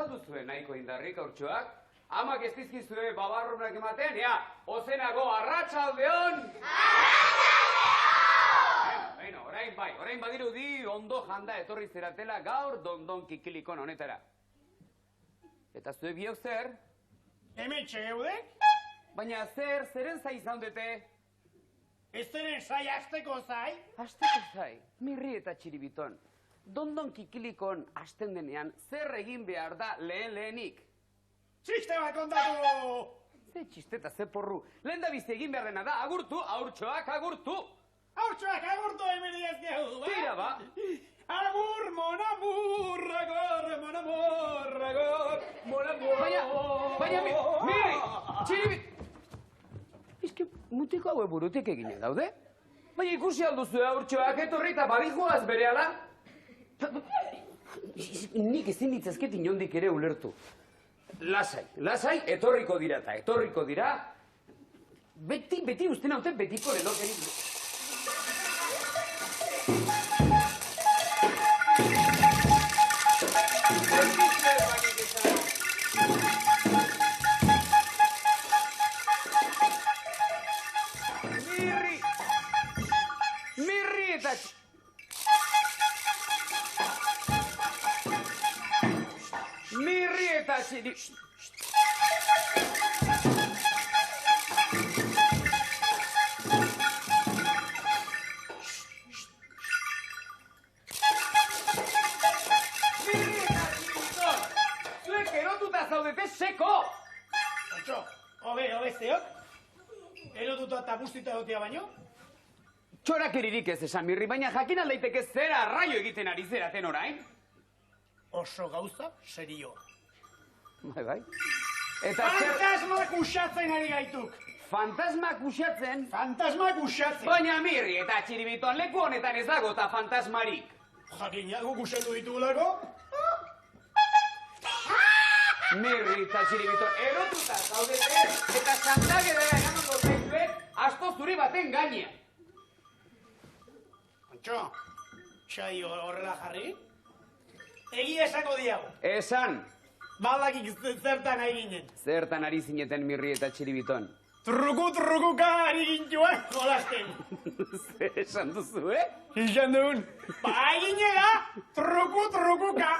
alduzue nahiko indarrik, aurtxoak? Amak ez dizkizue babarronak ematen, ea, ozenago arratsaldeon! Bueno, orain badirudi ondo janda etorri zeratela gaur dondon kikilikon honetara. Eta zue biok zer? Hemetxe eudek? Baina zeren zai zaundete? Ez zeren zai asteko zai? Asteko zai, Mirri eta Txiribiton. Dondon kikilikon hasten denean zer egin behar da lehenik? Txiste bat kontatu! Ze txiste eta ze porru. Lehen da bizi egin behar dena da, agurtu, aurtxoak agurtu! Haurtxoak agurtu hemen diazkehu, ba? Tira ba! Agur, mon amur, agor, mon amor, agor, mon amor... Baina, Mirri, Txiribit... Izki, mutiko haue burutik egine daude? Baina ikusi alduzu aurtxoak etorri eta badijoaz berehala? Nik ezin ditzazket inondik ere ulertu. Lasai, etorriko dira eta etorriko dira. Beti uste nauten betiko lelokenik. Mirri eta... Mirri eta Txiri... Zuek erotuta zaudete seko! Antxo, hobe zeok? Erotuta eta bustita dotea baino? Txorakeririk ez esan, Mirri, baina jakin aldaiteke zera arraio egiten ari zeraten orain? Oso gauza serio. Bai. Eta Fantasmak usatzen ari gaituk. Fantasmak usatzen? Fantasmak usatzen. Baina Mirri eta Txiribiton leku honetan ez dago eta fantasmarik. Jakina, guk usatu ditugulako? Mirri eta Txiribiton erotuta zaudete eta santagedera eramango zaizuet asto zuri baten gainean. Antxo, xai horrela jarri? Egia esako diago. Esan. Balakik zertan ari ginen. Zertan ari zineten Mirri eta Txiribiton. Trukuka ari gintuan jolasten. Zer esan duzu, eh? Izan dugun. Ba ginela, trukuka.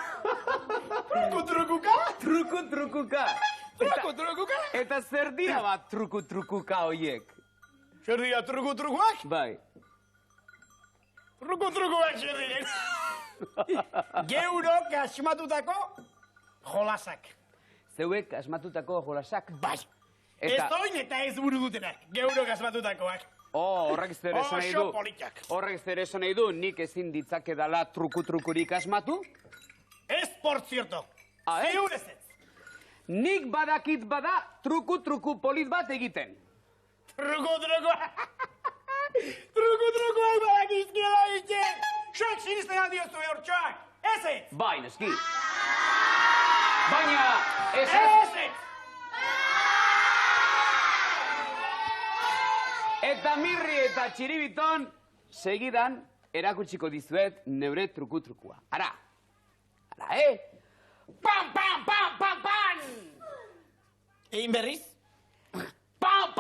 Trukuka. Eta zer dira bat trukuka hoiek? Zer dira trukuak? Bai. Trukuak zer diren. Geurok asmatutako jolasak. Zeuek asmatutako jolasak? Bai. Ez oin eta ez buru dutenak. Geurok asmatutakoak. Horrek zer esan nahi du. Oso politak. Horrek zer esan nahi du, nik ezin ditzakedala trukurik asmatu? Ez, por cierto. Zeur ez ez. Nik badakit bada truku polit bat egiten. Trukuak badakizkiela egiten. Zuek sinisten aldiozu eurtsoak. Ez ez. Bai, neski. Baina, ez ez. Ez ez. Eta Mirri eta Txiribiton, segidan, erakutsiko dizuet neure trukua. Ara, Pam! Egin berriz? Pam!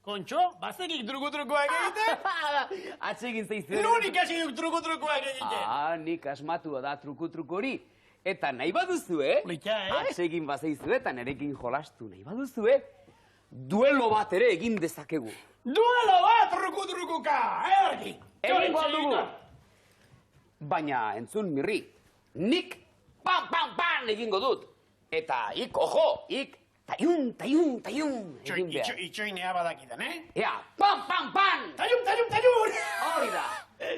Kontxo, bazekik trukuak egiten? Atsegin zaizuen. Nunik hasi duk trukuak egiten. Nik asmatu da truku hori. Eta nahi baduzue, atsegin bazaizue eta nerekin jolastu nahi baduzue, duelo bat ere egin dezakegu. Duelo bat trukuka, erdi! Egingo dugu. Baina, entzun Mirri, nik pam egingo dut. Eta ojo, taiun egin behar. Itxoinea badakidan, Ea, pam! Taiun! Hori da,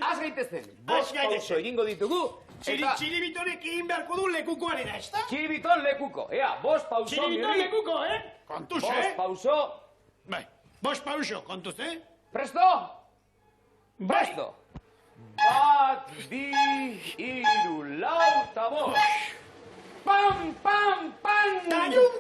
az gaitezen. Bost pauso egingo ditugu. Txiribitonek egin beharko du lekukoarena, ez da? Txiribiton lekuko, ea, bost pauso Mirri. Txiribiton lekuko, Kontuz, Bost pauso. Bai, bost pauso, kontuz, Presto? Presto. Bat, bi, iru, lau, eta bost. Pam! Taiun!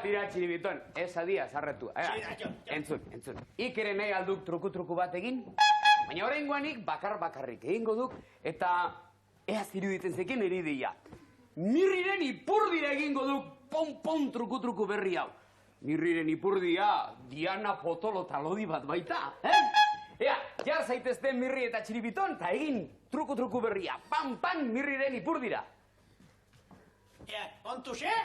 tira, txiribiton, ez adia, zarretua. Entzun. Ikere nahi alduk truku bat egin, baina oraingoanik bakarrik egingo duk, eta ea ziruditen zeken eridia. Mirriren ipurdira egingo duk, pon truku berri hau. Mirriren ipurdia Diana Potolo talodi bat baita, Ea, jar zaitezten Mirri eta txiribiton, eta egin truku berria. Pan, Mirriren ipurdira. Ea, kontuz, eh?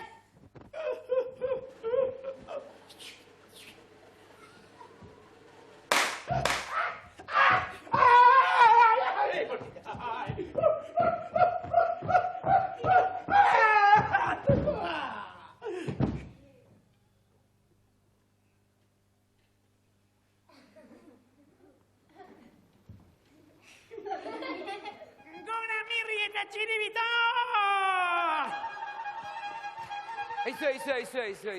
Gora Mirri eta txiribiton! Aizu.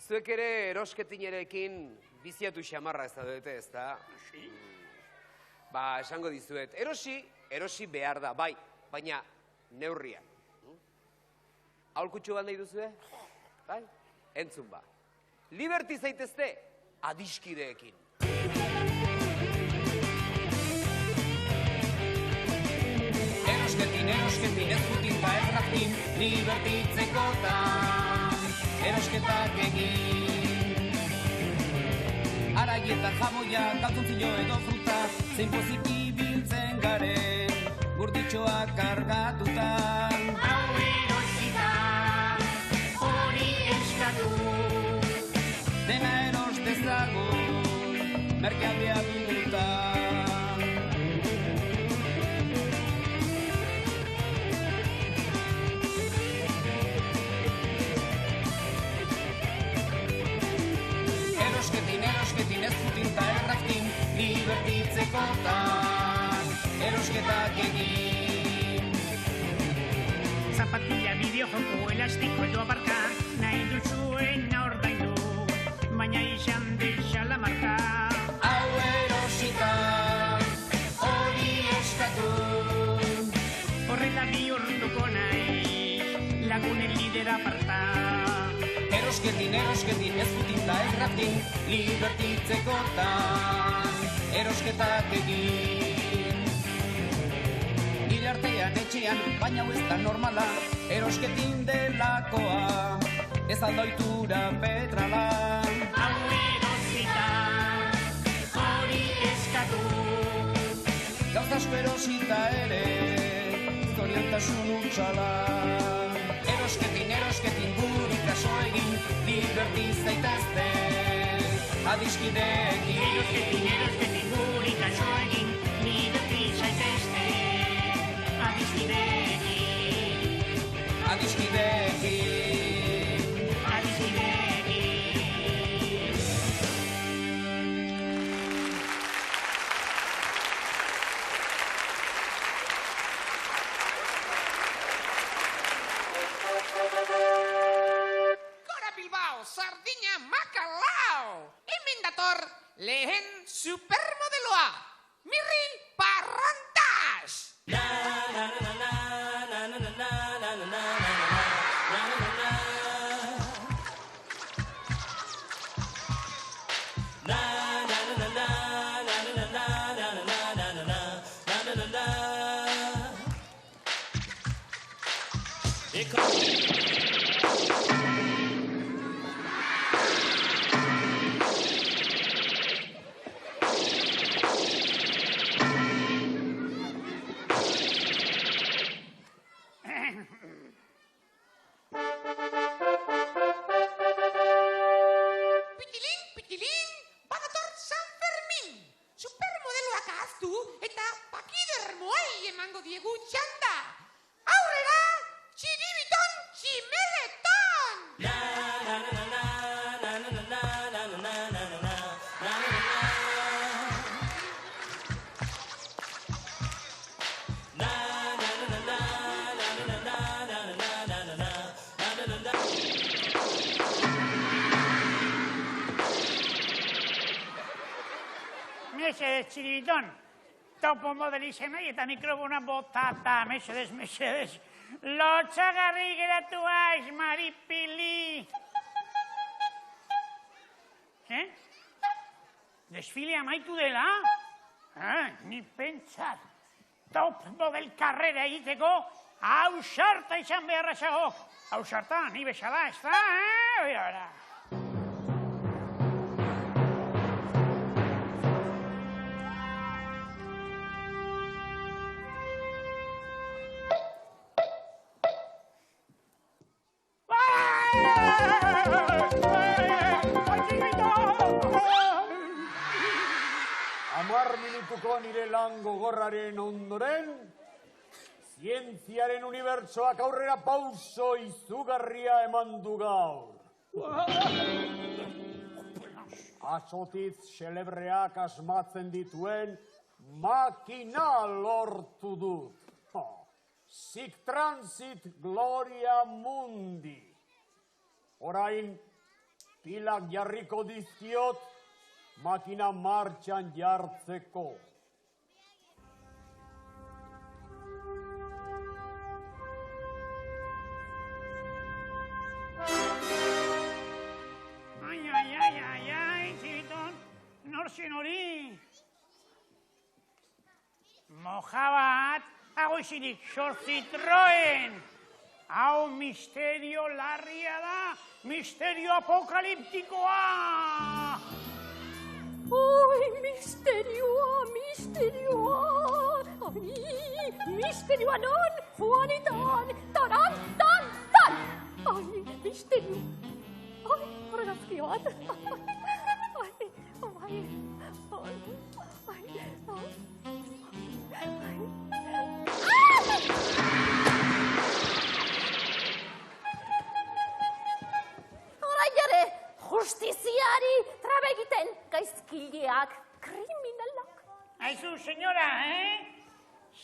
Zuek ere erosketinerekin biziatu xamarra ez da dute, ez da? Ba, esango dizuet, erosi behar da, bai, baina neurrian. Aholkutxo bat nahi duzue? Bai? Entzun ba. Liberti zaitezte adiskideekin. Erosketin, ez putin ba ez raftin, libertitzekotan, erosketak egin. Araietan jamoia, kaltzontzilo edo fruta, zein pozik ibiltzen garen, gurditxoak kargatutan. Hau erosita, hori eskatu. Dena eros dezagun, merkealdea dugutan. Erosketin ez putin ta erraftin, libertitzekotan, erosketak egin. Zapatilla, bideojoko, elastiko edo abarka, nahi duzuen ordaindu, baina izan deixala marka. Hau erosita, hori eskatu. Horrela bihurtuko nahi, lagunen lidera aparta. Erosketin, ez putin ta erraftin, libertitzekotan, erosketak egin. Hil artean etxean, baina hau ez da normala, erosketin delakoa, ez aldoitura petrala. Hau erosita, hori eskatu. Gauza asko erosita ere, zoriontasun utxala. Erosketin guri kaso egin, liberti zaitazte, adiskideekin. Erosketin guri kaso egin, liberti zaitazte, adiskideekin. Adiskideekin. Gora Bilbao, Sardina, Makalao! Hemen dator lehen supermodeloa, Mirri Parrantas! Pitilin, badator San Fermin! Supermodeloak ahaztu eta pakidermoei emango diegu txanda! Aurrera, txiribiton tximeleton! Mesedez, txiribiton, topo model izenai eta mikrofona botata, mesedez. Lotxagarri geratu aiz, Maripili. desfilea amaitu dela? Ni pentsat, top model karrera egiteko, ausarta izan beharra zago. Ausarta, ni bezala, ez da, Oiara. Minutuko nire lan gogorraren ondoren, zientziaren unibertsoak aurrera pauso izugarria eman du gaur. Atsotitz xelebreak asmatzen dituen makina lortu dut. Sic transit gloria mundi. Orain, pilak jarriko dizkiot, makina martxan jartzeko. Ai, txibiton, nortzen hori? Moja bat, agoizirik, sortzitroen. Hau misterio larria da, misterio apokaliptikoa! Ai, misterioa! Ai, misterioa non, Juanitan! Taran, tan! Ai, misterio! Ai, argazki bat! Orain jare, justiziari trabe egiten gaizkileak, kriminalak. Aizu, senyora,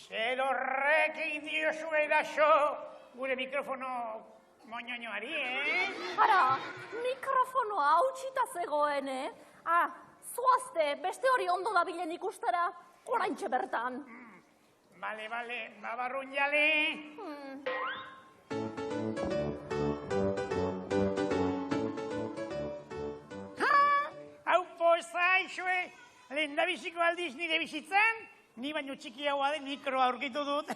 Zer horrek egin diozu edaso gure mikrofono moñoñoari, Ara, mikrofonoa hautsita zegoen, zoazte, beste hori ondo dabilen ikustera, oraintxe bertan. Bale, babarrun jale. Hau poza, izue, lehendabiziko aldiz nire bizitzan, ni baino txikiagoa den mikroa aurkitu dut.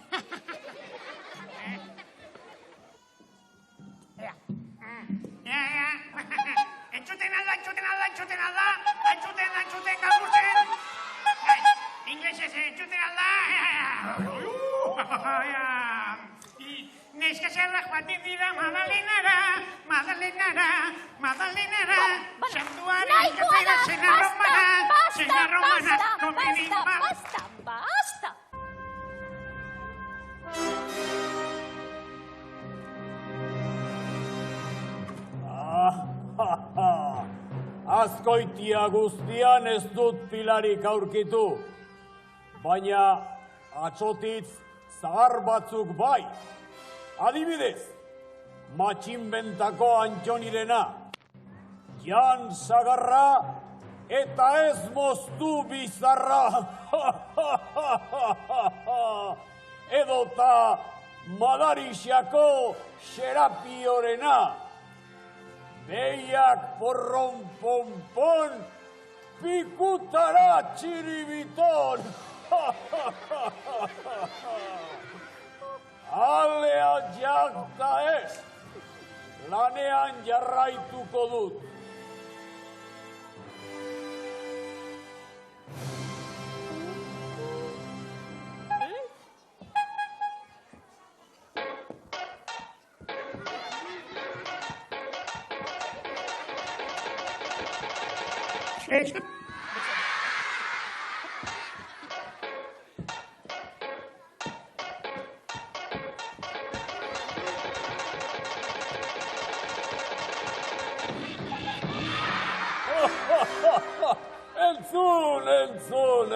Entzuten alda, gabuzen. Inglesez, entzuten alda. Neska zerra joaten dira Madalenara, santuaren ikatera zena romana, komeni bat. Basta! Azkoitia guztian ez dut pilarik aurkitu, baina atsotitz zahar batzuk bai. Adibidez, matxinbentako Antxonirena, Jan Sagarra eta ez moztu bizarra. Edota Madarixako Xerapiorena, behiak porron ponpon, pikutara txiribiton. Alea jakta ez, lanean jarraituko dut.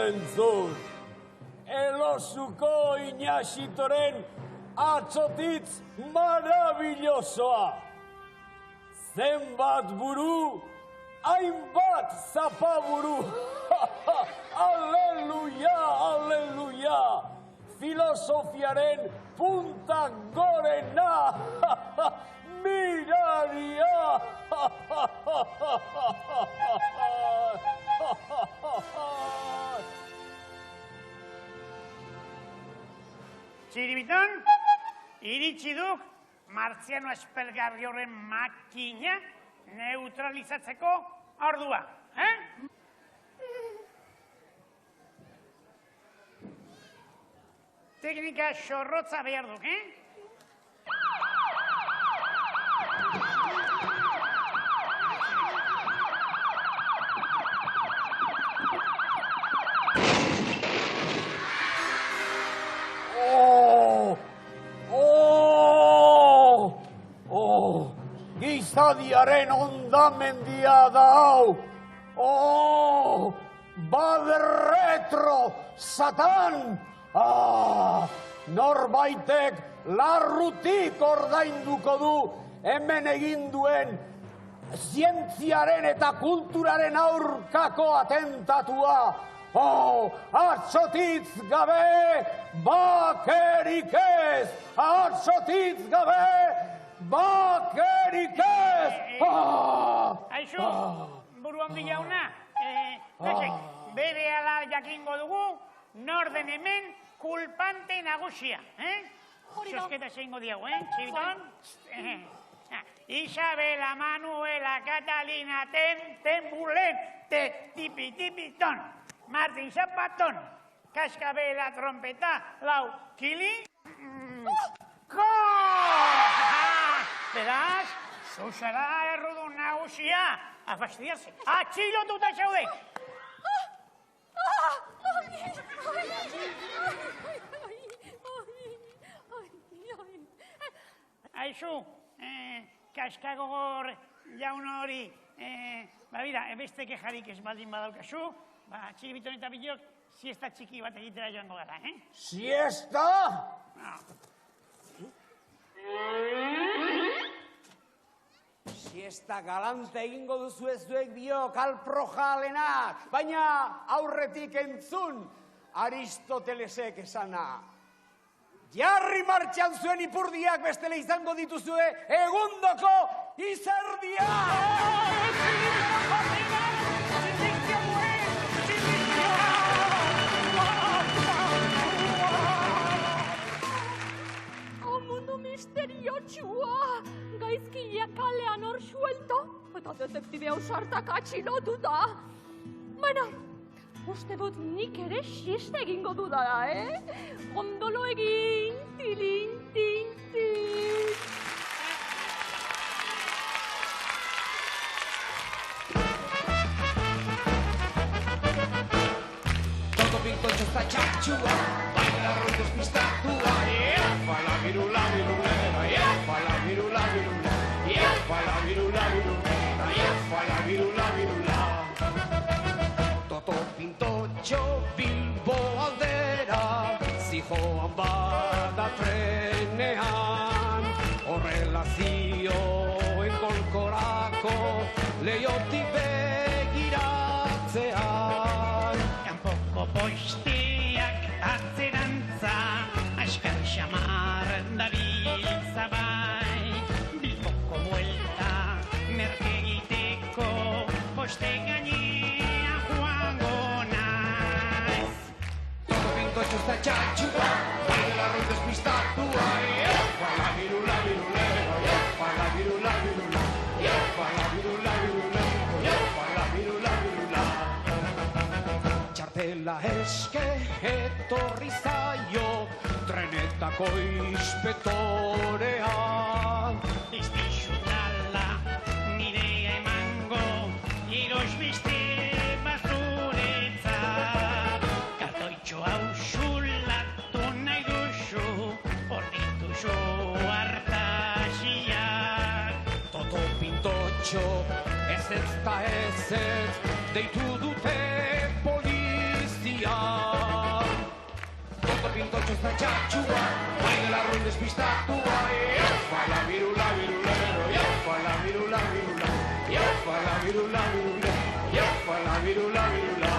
Entzun. Elosuko Inaxitoren atsotitz marabillosoa. Zenbat buru, hainbat zapaburu. Aleluia. Filosofiaren punta gorena. Miraria. Txiribiton, iritsi duk martziano aspergarri horren makina neutralizatzeko ordua, Teknika xorrotza behar duk, Gizadiaren ondamendia da hau. Baderretro, Satan! Norbaitek larrutik ordainduko du hemen egin duen zientziaren eta kulturaren aurkako atentatua. Atxotitz gabe, bakerik ez! Atxotitz gabe, bakerik ez! Aixu, buru handi jauna, bere ala jakingo dugu, norden hemen kulpante nagusia, Sosketa zeingo diago, Txibiton? Isabela, Manuela, Catalina, Tembulen, Tipiton, Martin Zapaton, Kaskabela, Trompeta, Lau, Kili, Beraz, zuzara errudun nagusia, a fastidiarse. Atxilotuta zaude! Aixu, kaskagogor jaun hori, beste kejarik ez baldin badaukazu, Txibiton eta bilok, siesta txiki bat egitera joango gara, Siesta? Siesta galante egingo duzu zuek biok alprojalenak, baina aurretik entzun Aristotelesek esana. Jarri martxan zuen ipurdiak bestele izango dituzue egundoko izerdia! Mundu misteriotsua! Gaizkileak kalean hor suelto, eta detektibe ausartak atxilotuta. Bueno, uste dut nik ere siesta egingo dudala, Ondolo egin, tilin, tin, tin. Toto pinkoitxo eta txatxua, baila rotos pistatua, fala virula, virulera, fala virula, virulera, fala virula, virulera, fala virula, virula. Toto pintoitxo Bilbo aldera, zijoan bada trenean, horrela zioen golkorako leiotik begiratzean. Kanpoko poisteak atzerantza, askar xamar dabiltza bai. Bilboko buelta merke egiteko, poste gainea joango naiz. Toto pintoitxo eta txatxua, baila rotos pistatua, fala virula, virulera, fala virula, virula, fala virula, virulera, fala virula, virula. Txartela eske etorri zaio, trenetako inspektorea. Iztixunala nire emango, iros beste bazuretzat. Kartoitxo hau xulatu nahi duzu, hor dituzu hartasiak. Toto pintotxo, ez da ez, deitu dute polizia. Toto pintotxo ez da txatxua, baila arruin despistatua, fala virula, virulero, fala virula, virula, fala virula, virula, fala virula, virula.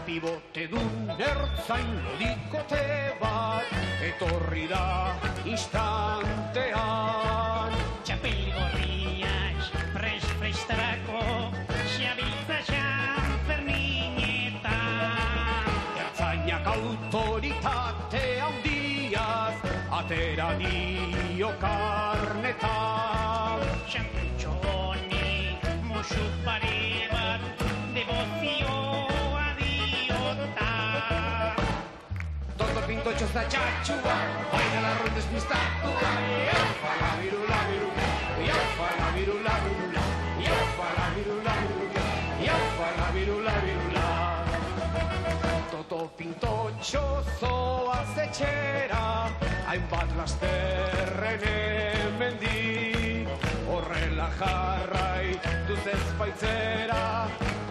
Pibote dun ertzain lodikote bat, etorri da instantean. Txapel gorriaz, prestarako, xabiltza Sanferminetan. Ertzainak autoritate handi atera dio karnetan. Santutxo honi musu pare bat devozioa diota. Tonto pintotxo ez da txatxua, baina larrun despistatua. Iaupa la virula virula, iaupa la virula virula, iaupa la virula virula, iaupa la virula virula. Toto pintotxo zoaz etxera, hainbat lasterren hemendik. Horrela jarrai duz ezpaitzera,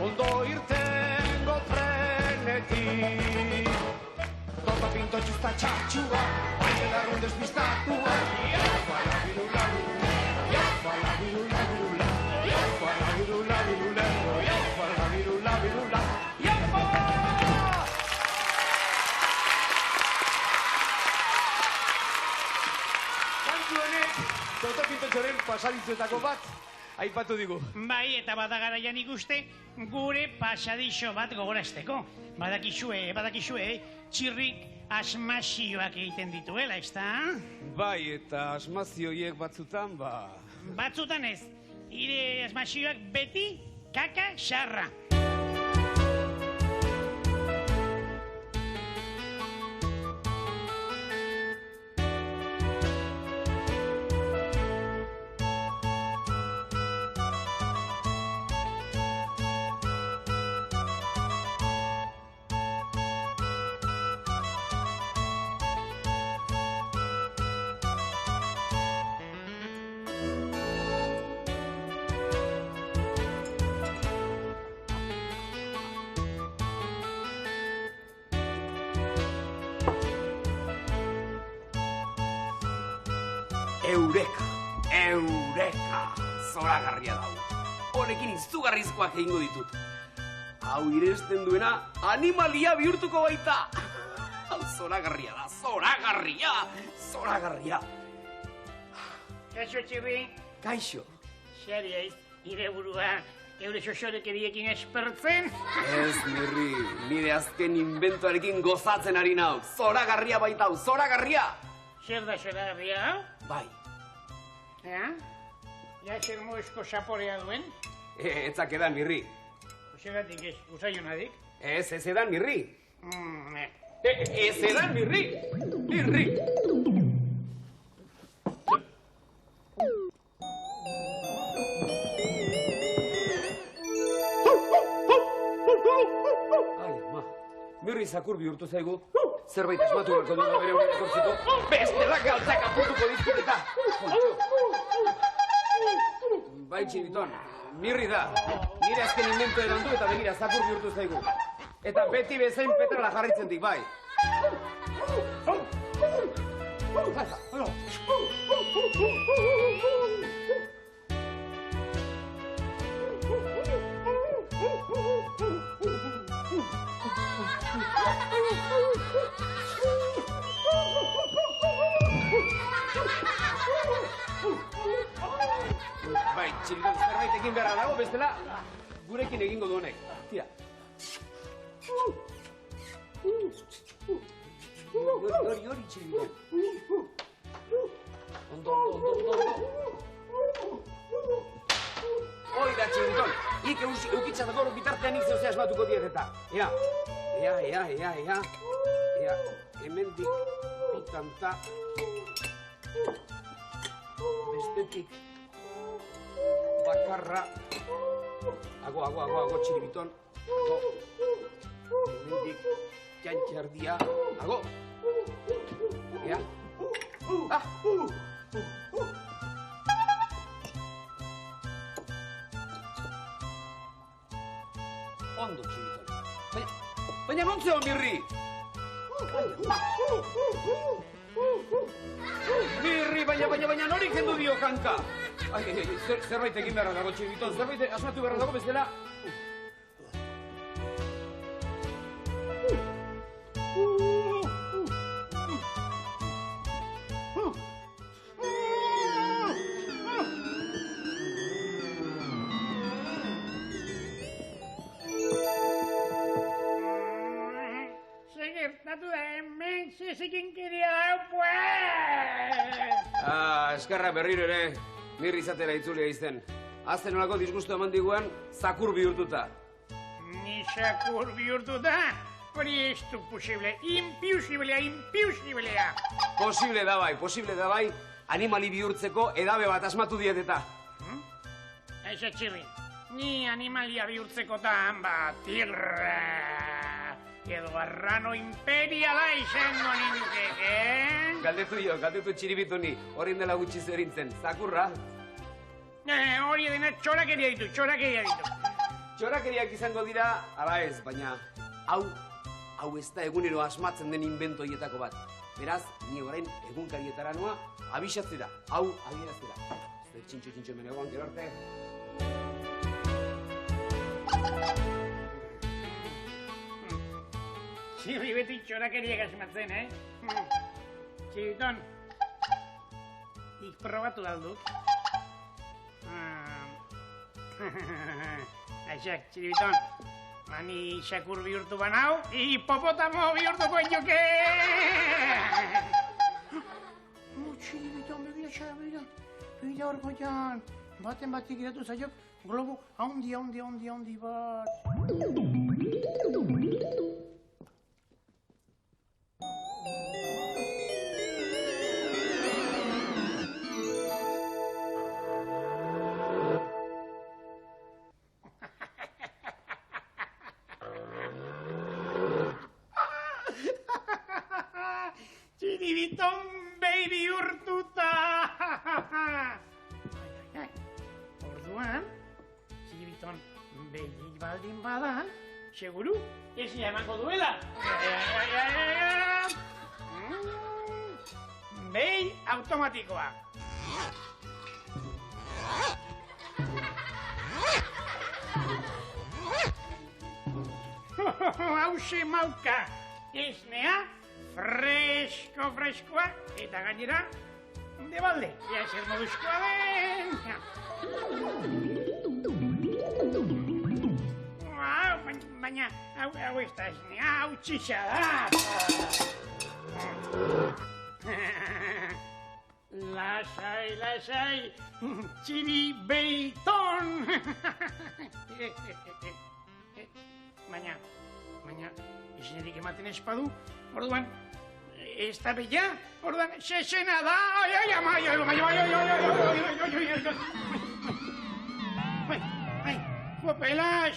ondo irtengo trenetik. Toto pintotxo ez da txatxua, baina larrun despistatua. Iaupa la virula virula, iaupa la virula virula, iaupa la virula virula, iaupa la virula virula, iaupa! Kantu honek, Toto pintotxoren pasaditzuetako bat, aipatu digu. Bai, eta bada garaian ikuste gure pasadixo bat gogorazteko. Badakizue, txirrik asmazioak egiten dituela, ezta? Bai, eta asmazioiek batzutan, Batzutan ez, hire asmazioak beti kaka xarra. Eureka! Zoragarria dau. Honekin izugarrizkoak egingo ditut. Hau iresten duena animalia bihurtuko baita. Hau zoragarria da, zoragarria. Kaixo, txirri? Kaixo. Xari aiz, hire burua eure xoxorekeriekin espertzen? Ez, Mirri, nire azken inventoarekin gozatzen ari nau. Zoragarria baita hau, zoragarria! Zer da zoragarria, hau? Bai. Ja zer moizko saporea duen? Etzak edan, Mirri. Zeratik ez, usaionadik? Ez edan, Mirri. Ez edan, Mirri. Mirri. Ai, ama. Mirri zakur bihurtu zaigu. Zerbait asmatu berko dugu bere horien ekortzeko. Bestela galtzak apurtuko dizkit eta. Bai, Txibiton, Mirri da. Nire azken invento edan du eta begira zakur bihurtu zaigu. Eta beti bezain petrala jarritzen dik, bai. Bai, Txibiton, zerbait egin beharra dago, bestela gurekin egingo du honek. Tira. Hori, Txibiton. Ondo. Hoi da, Txibiton. Ik eukitzatako bitartean nik zeuzea asmatuko diet eta. Ea. Hemendik pikanta. Bestetik. Bakarra. Ago, Txiribiton. Ago. Hemendik txantxardia. Ago. Ea. Ah! Ondo, Txibiton. Baina non zeon, Mirri? Mirri, baina norik kendu dio kanka. Zerbait egin beharra dago, Txibiton. Zerbait asmatu beharra dago, bestela. Gertatu da hemen zezikin kiria hau, pues! eskerra berriro ere, mirri izatera itzulea izten. Azten olako disgustu eman diguan, zakur bihurtuta. Ni sakur bihurtuta? Hori ez du posible, impiusiblea. Posible da bai, animali bihurtzeko edabe bat asmatu dieteta. Aixa txirri, ni animalia bihurtzekotan tirra edo arrano imperiala izango ninteke. Galdetu txiribituni, horrein dela gutxi zerintzen, zakurra? Hori dena txorakeria ditu. Txorakeriak izango dira, ala ez, baina hau ez da egunero asmatzen den invento hietako bat. Beraz, ni orain egunkarietara noa, abisatzera, hau adieraztera. Zer txintxo hemen egon, gero arte. Txirri beti txorakeriak asmatzen, Txiribiton, probatu dalduk. Aixak, Txiribiton, mani xakur bihurtu banau, hipopotamo bihurtuko enjoke! Txiribiton, begira hor goian, baten batik giratu zaiok, globo haundi bat. Txiribiton baby urtuta! Orduan, Txiribiton baby baldin bada, seguru, ez emango duela. Behi automatikoa. Hauxe mauka, esnea, freskoa, eta gainera, de balde, ja ezer moduzkoa den. Baina, hau ez da esnea, hau txixa da. Lasai, Txiribiton. Baina, izenerik ematen espadu, orduan, ez da bella, orduan, sesena da, guapelas,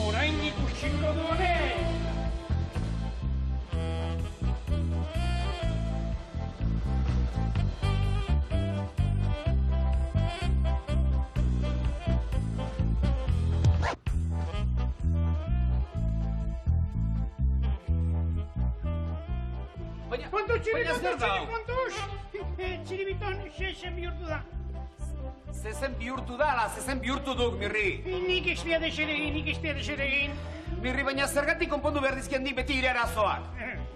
orain ikusiko duenez. Kontuz, Txiribiton, zezen bihurtu da. Zezen bihurtu da, ala, zezen bihurtu duk, Mirri. Nik ez dira deseregin. Mirri, baina zergatik konpondu behar dizkian nik beti ire arazoak.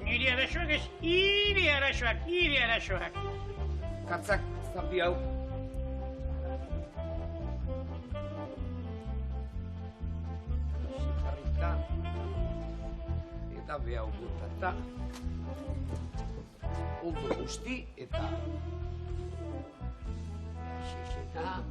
Nire arazoak ez, ire arazoak. Katzak, zapi hau. Zikarrita. Eta behau gutata. Ondo guzti eta... Xexeta...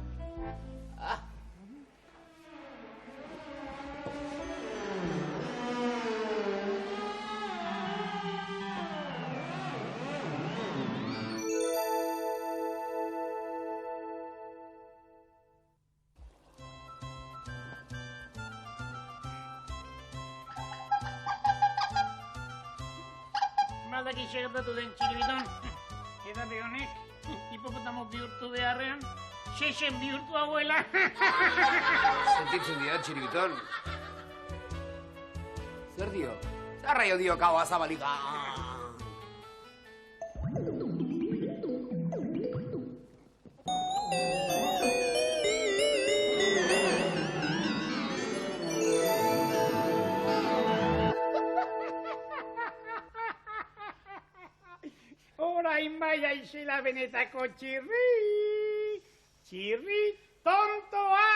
Baldaki segertatu den Txiribiton, edabe honek, hipopotamo bihurtu beharrean, xexen bihurtu abuela. Sentitzen dira, Txiribiton. Zer dio? Zarraio dio kau azabalika. Orain bai aizela benetako txirri tontoa!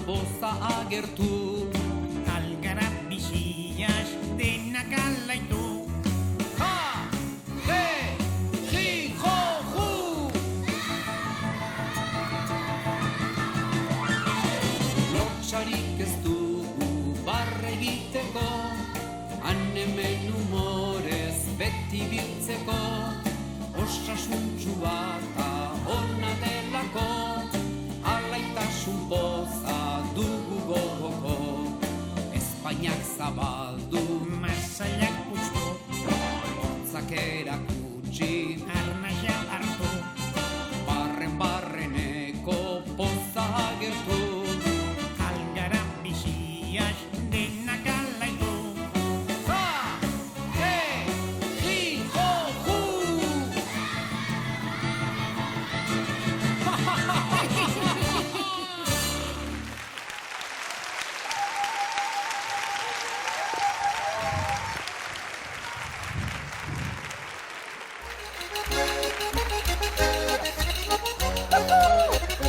poza agertu. Algara biziaz denak alaitu. Ha! He! Hi! Ho! Hu! Lotxarik ez dugu barre egiteko, han hemen humorez beti biltzeko, osasuntxua eta ona delako, alaitasun poza dugu gogoko, Espainiak zabaldu, Masailak puztu, hortzak erakutsi, arnaia hartu. barreneko poza agertu. Algara biziaz denak alaitu. Ha! He! Hi! Ho! Hu!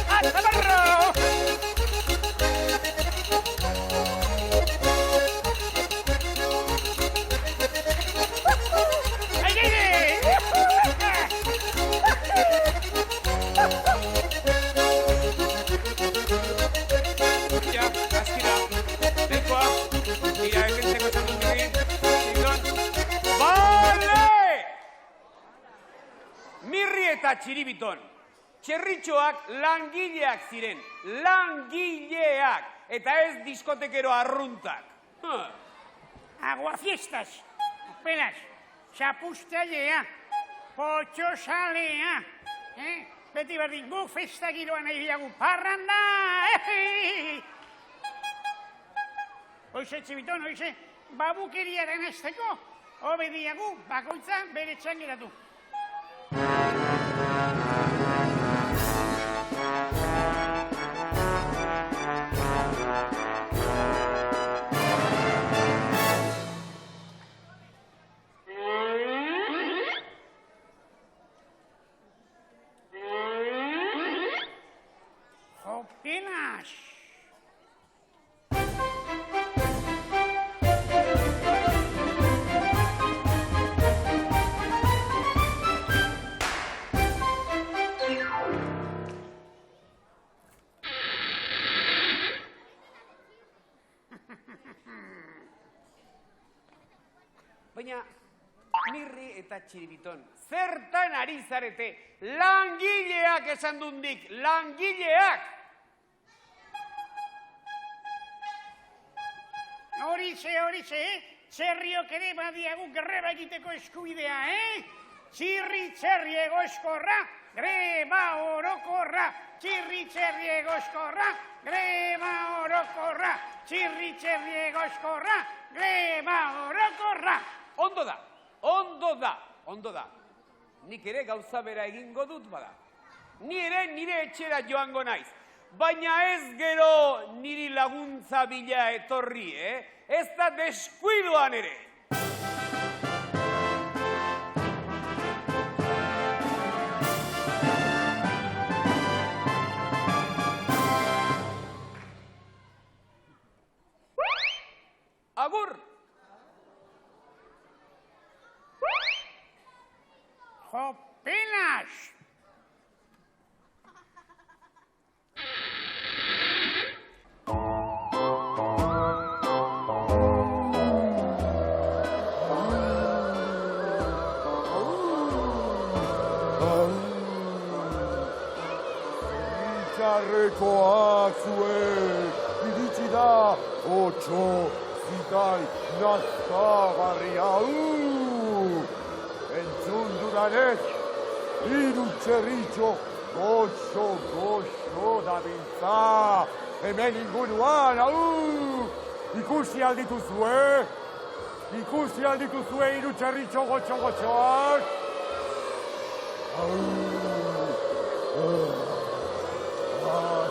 ¡Atabarro! Ja, askira. Nahikoa. Tira, ekentzeko esan dut niri. Zindon. Bale! Mirri eta txiribiton. Txerritxoak langileak ziren. Langileak. Eta ez diskotekero arruntak. Aguafiestas, pelas, txapuztailea, potxosalea. Beti berdin, gu festa giroan nahi diagu parranda. Hoize, txibiton, hoize, babukeriaren esteko, hobe diagu, bakoitza bere txangeratu. Jopelas! Baina, Mirri eta txiribiton, zertan ari zarete? Langileak esan dundik, langileak! Horize, txerriok ere badiagu greba egiteko eskubidea, Txirri egoskorra, greba orokorra. Txirri egoskorra, greba orokorra. Txirri egoskorra, greba orokorra. Ondo da. Nik ere gauza bera egingo dut bada. Ni ere nire etxera joango naiz. Baina ez gero niri laguntza bila etorri, Ez da deskuidoan ere. Agur! Jopelas! Txarrekoak zuek, iritsi da, otxo, zitai, nazkagarria, entzun dudanez, hiru txerritxo, goxo dabiltza, hemen inguruan, ikusi aldituzue hiru txerritxo goxoak,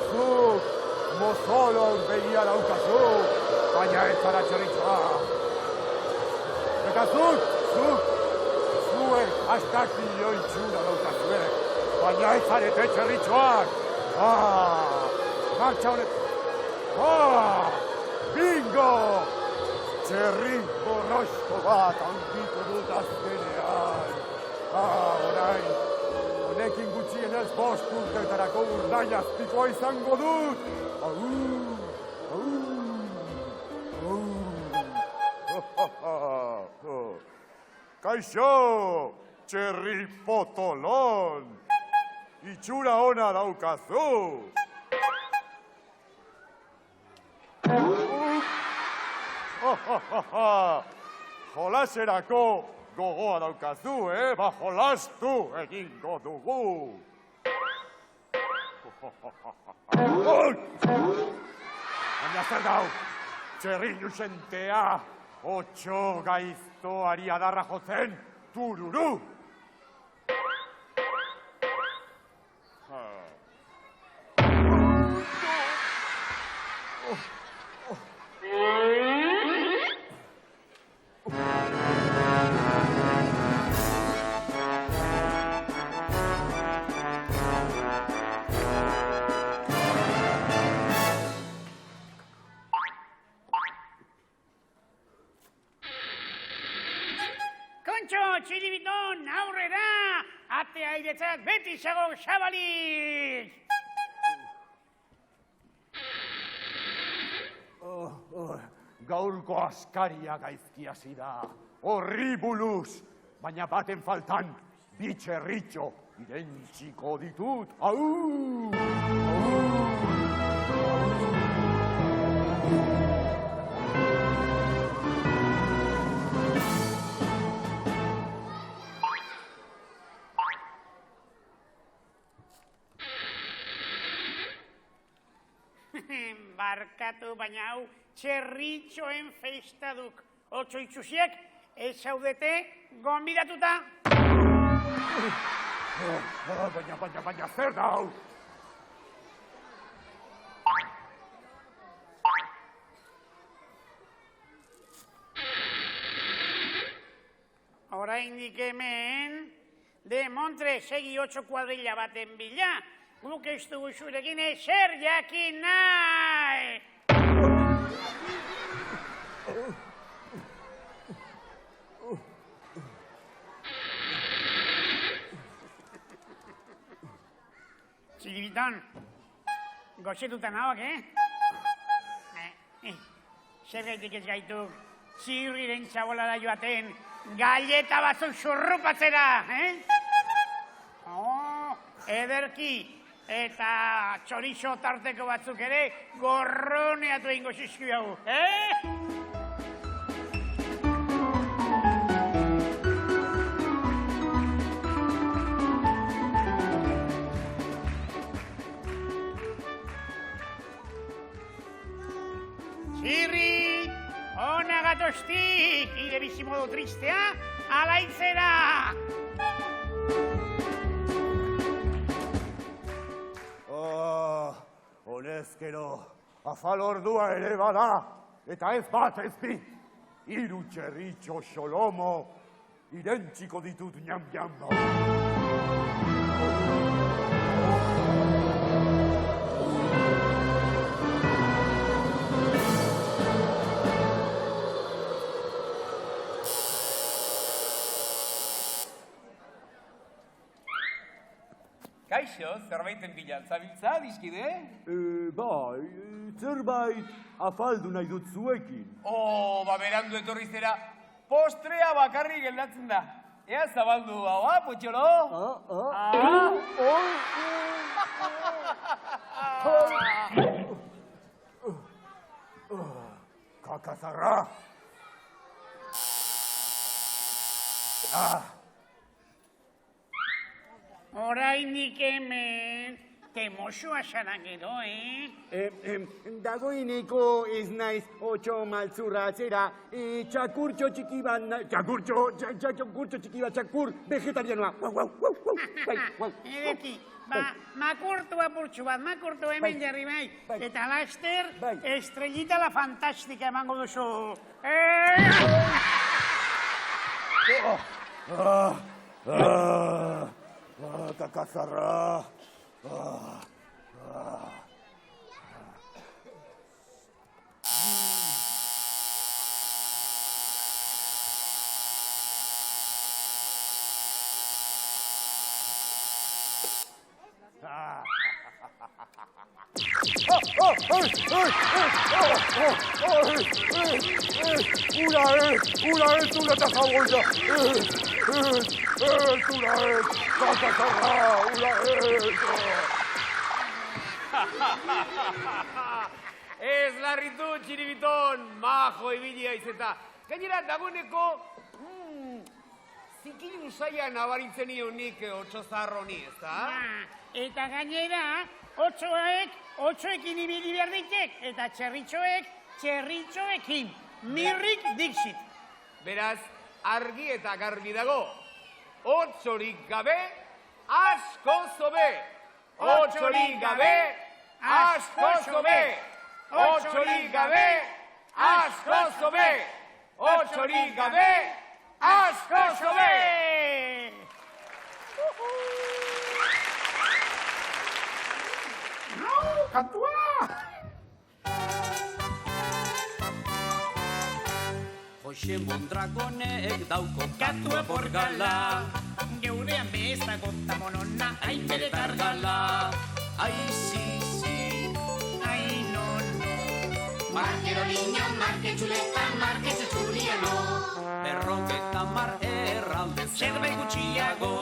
zuk, mozolo aurpegia daukazu, baina ez zara txerritxoa. Eta zuek, astakillo itxura daukazue, baina ez zarete txerritxoak. Martxa honet, Bingo! Txerri borrosko bat aurkitu dut azkenean. Orain, honekin gutxienez 5 urteetarako urdail azpikoa izango dut. Kaixo, txerri potolon. Itxura ona daukazu. Jolaserako gogoa daukazu, Ba jolastu egingo dugu. Baina zer dau, txerri inusentea, 8 gaiztoari adarra jotzen, tururu. Kontxo, txiribiton, aurrera! Atea airetzat beti zago zabalik! Gaurko askaria gaizki hasi da. Horribulus! Baina baten faltan, bi txerritxo irentsiko ditut. Barkatu, baina hau txerritxoen festa duk. 8 itxusiek ez zaudete gonbidatuta. Baina zer da hau? Oraindik hemen, de Montre segi 8 kuadrilla baten bila, guk ez dugu zurekin ezer jakin nahi! Txilibiton, goxetuta nahoak, Zer gaitik ez gaituk, txirriren txabolara joaten, galleta batzuk zurrupatzera, Ederki, eta txorizo tarteko batzuk ere gorroneatu egingo zizki hau, Txirri, hona gatoztik, ire bizimodu tristea, alaitzera! Honezkero, afal ordua ere bada, eta ez bat ez bi. 3 txerritxo xolomo, irentsiko ditut ñam-ñamba. Kaixo, zerbaiten bilan zabiltza, dizkide? Bai, zerbait afaldu nahi dut zuekin. Berandu etorri zera, postrea bakarrik geldatzen da. Ea zabaldu hau, potxolo? Kakazarra! Oraindik hemen, temosua zaran gero, Dagoeneko ez naiz 8 maltzurra atzera, txakurtxo txiki bat, txakurtxo txiki bat, txakur vegetarianoa. Ederki, makurtu apurtxu bat, makurtu hemen jarri bai, eta laster, estrellita la fantástica emango duzu. Kakazarra! Una ez, una eta zaboia. Una ez, kaka zarra, una ez. Ez larritu, txiribiton, majo ibilia izeta. Gainera, dagoeneko, zikilu saia nabaritzen nik otxozar honi, ez da? Eta gainera, otxoekin ibili behar ditek, eta txerritxoekin. Mirrik dixit. Beraz, argi eta garbi dago. Otxorik gabe, asko zobe. Otxorik gabe, asko zobe. Otxorik gabe, asko zobe. Otxorik gabe, asko zobe. Kantua! Hoxe Mondragonek dauko katua borgala. Geurean bezako tamonona, hain bere Targala, ai, si, ai, no. Marquero niño, marque chuleta, marque txutxuriano. berrogeta mar erralde zerbait gutxiago.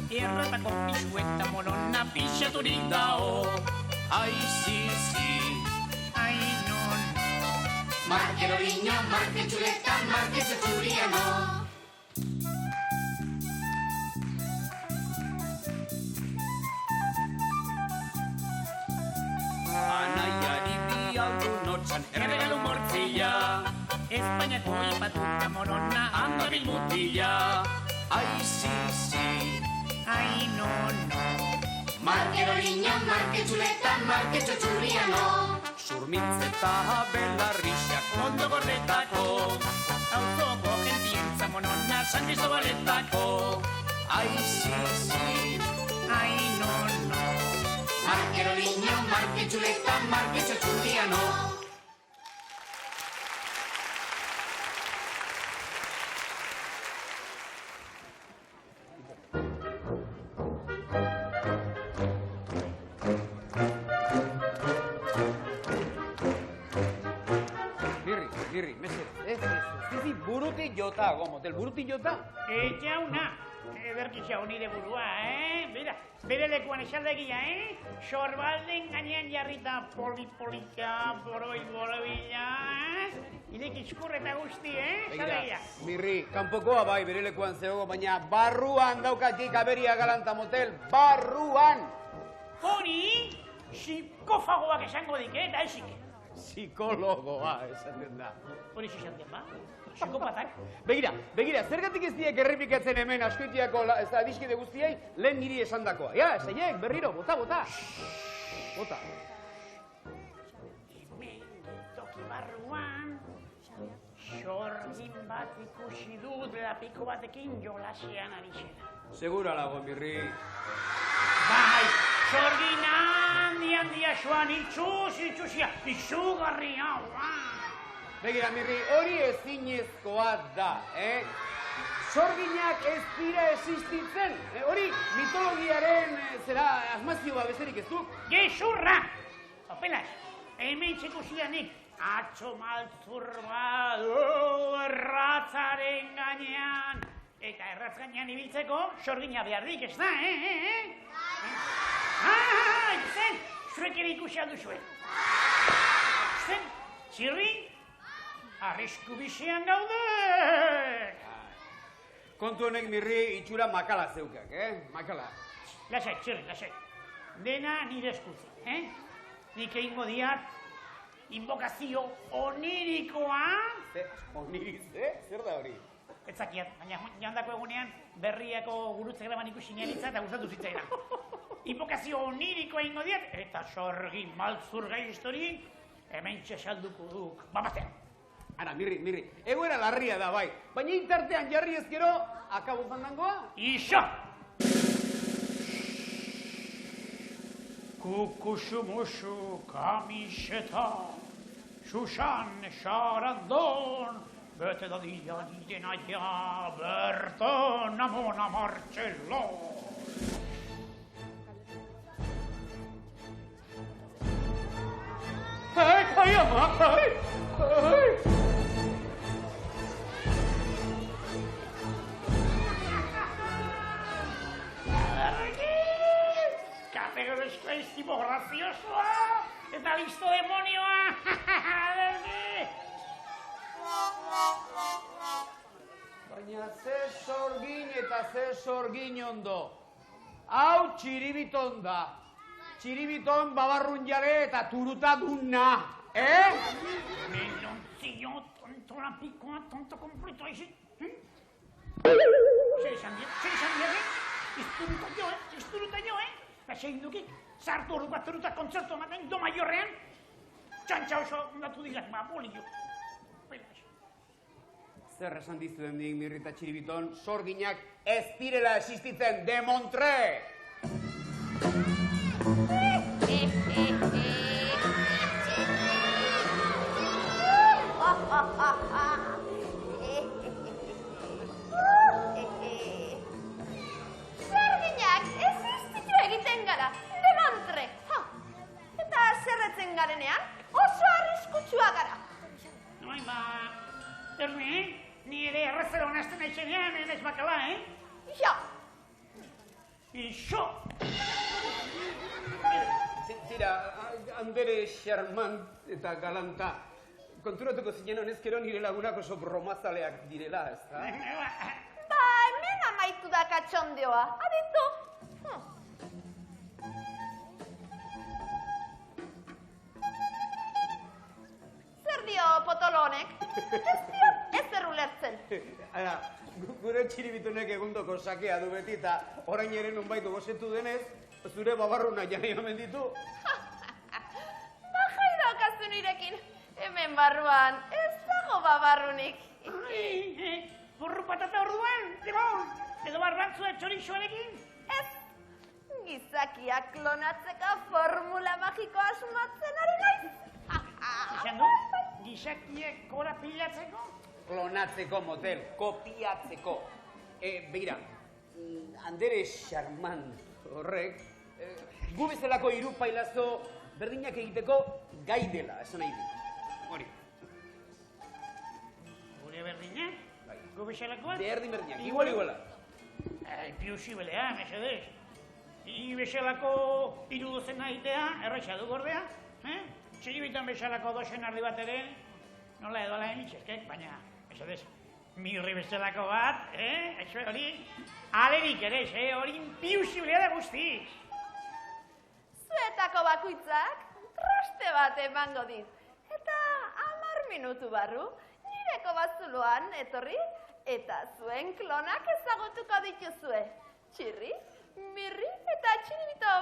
Erratako pisu eta monona pixaturik dao. Ai, si, Ai, no. Marquero niño, marque chuleta, marque txutxuriano. anaiari bialdu notxan erregalu mortzila. Espainiako ipatuta monona, Andabil mutila, ai, si, ai, no. Marquero niño, marque chuleta, marque txutxuriano. surmitz eta belarrixak ondo gordetako. Auzoko gentientza monona, San Cristobaletako. Ai, si, Ai, no. Marquero niño, marque chuleta, marque txutxuriano. Mirri, mesedez, ez burutik jota, gomotel, burutik jota. Jauna, ederki jau nire burua, Bera, bere lekuan esaldegia, Sorbalden gainean jarrita polika, borobila, Irek izkur eta guzti, esaldegia. Mirri, kanpokoa bai bere lekuan zegogo, baina barruan daukatik aberia galanta motel, barruan! Hori, psikofagoak esango dik, eta esik. Psikologoa esaten da. Hori esaten ba, psikopatak. Begira, zergatik ez diek errepikatzen hemen askoitiako adiskide guztiei lehen niri esandakoa. Ja, esaiek, berriro, bota. Bota. Hemen toki barruan, sorgin bat ikusi dut lapiko batekin jolasean ari zela. Segura lago, Mirri. Bai, sorgin handia soan itxusia, izugarria, Begira, Mirri, hori ezinezkoa da, Sorginak ez dira existitzen, hori mitologiaren, asmazioa bezerik ez du. Gezurra! Apenas, hemen txekusianik, atxo maltzur bat, erratzaren gainean. Eta erratz gainean ibiltzeko, sorgina beharrik ez da, Zen, zuek ere ikusi aldu zuen. Zen, txirri, arrisku bizian gaude! Kontu honek, Mirri, itxura makala zeukak, Makala. Lasai, txirri, lasai. Dena nire eskuzi, Nik egingo diat, inbokazio onirikoa. Oniriz, zer da hori? Ez zakiat, baina jandako egunean berriako gurutze graban ikusi nianitza eta gustatu zitzaidan. Inbokazio onirikoa egingo diat, eta sorgi maltzur gai histori, hemen txasalduko duk. Bapazean. Ara, Mirri, egoera larria da, bai. Baina intartean jarri ezkero, akabo fandangoa? Iso! Kukusumusu kamiseta, Susan Sarandon, bete da dia nire naia, berton amona Marcello. Ai, ama, ai. Kategorezko ez tipo graziosoa, eta listo demonioa. Baina ze sorgin eta ze sorgin ondo. Hau txiribiton da. Txiribiton babarrun jare eta turuta dunna. Meloncillo, tonto lapikoa, tonto kompleto aizi. Zer esan dira, izturuta jo, Basein dukik, sartu orduko ateruta kontzertu ematen do maiorrean, txantxa oso ondatu dira, bolio. Zer esan dizuen dik mirrita txiribiton, sorginak ez direla existitzen, demontre! Zorginak existitu egiten gara, demontre. Eta zerretzen garenean, oso arriskutsua gara. Noi, Ermi, ni ere errezera honazten aixenean, ez bakala, Ja. Ixo! Tira, andere xarmant eta galanta. Konturatuko zinen honezkero nire lagunak oso bromazaleak direla, ez da? Hemen amaitu da katxondeoa, aditu. Zer dio potolo honek? Ez dio ezer ulertzen. Ara, gure txiribitunek egundoko sakea du beti eta orain ere nonbait gozetu denez, zure babarruna jane omen ditu. Bajai daukazu nirekin, hemen barruan ez dago babarrunik. Burru patata orduan, edo barbantzua txorixoarekin? Ez, gizakiak klonatzeko formula magikoa asmatzen ari naiz. Izan du, gizakiek kola pilatzeko? Klonatzeko motel, kopiatzeko. Begira, andere xarmant horrek, gu bezalako hiru pailazo berdinak egiteko gai dela, esan nahi dut. Hori. Gure berdinak? Gu bezalakoak? Berdinak, iguala. Piusibelea, mesedez. I bezalako hiru dozen egitea, erraixa du gordea. Txiribitan bezalako dozen ardi bat ere, nola edo alaen itxezkek, baina, mesedez, mirri bezalako bat, eso hori, alerik ere, hori piusiblea da guztiz. Zuetako bakoitzak traste bat emango dit. Eta 10 minutu barru, nireko bazuluan etorri, eta zuen klonak ezagutuko dituzue. Txirri, mirri eta txiribito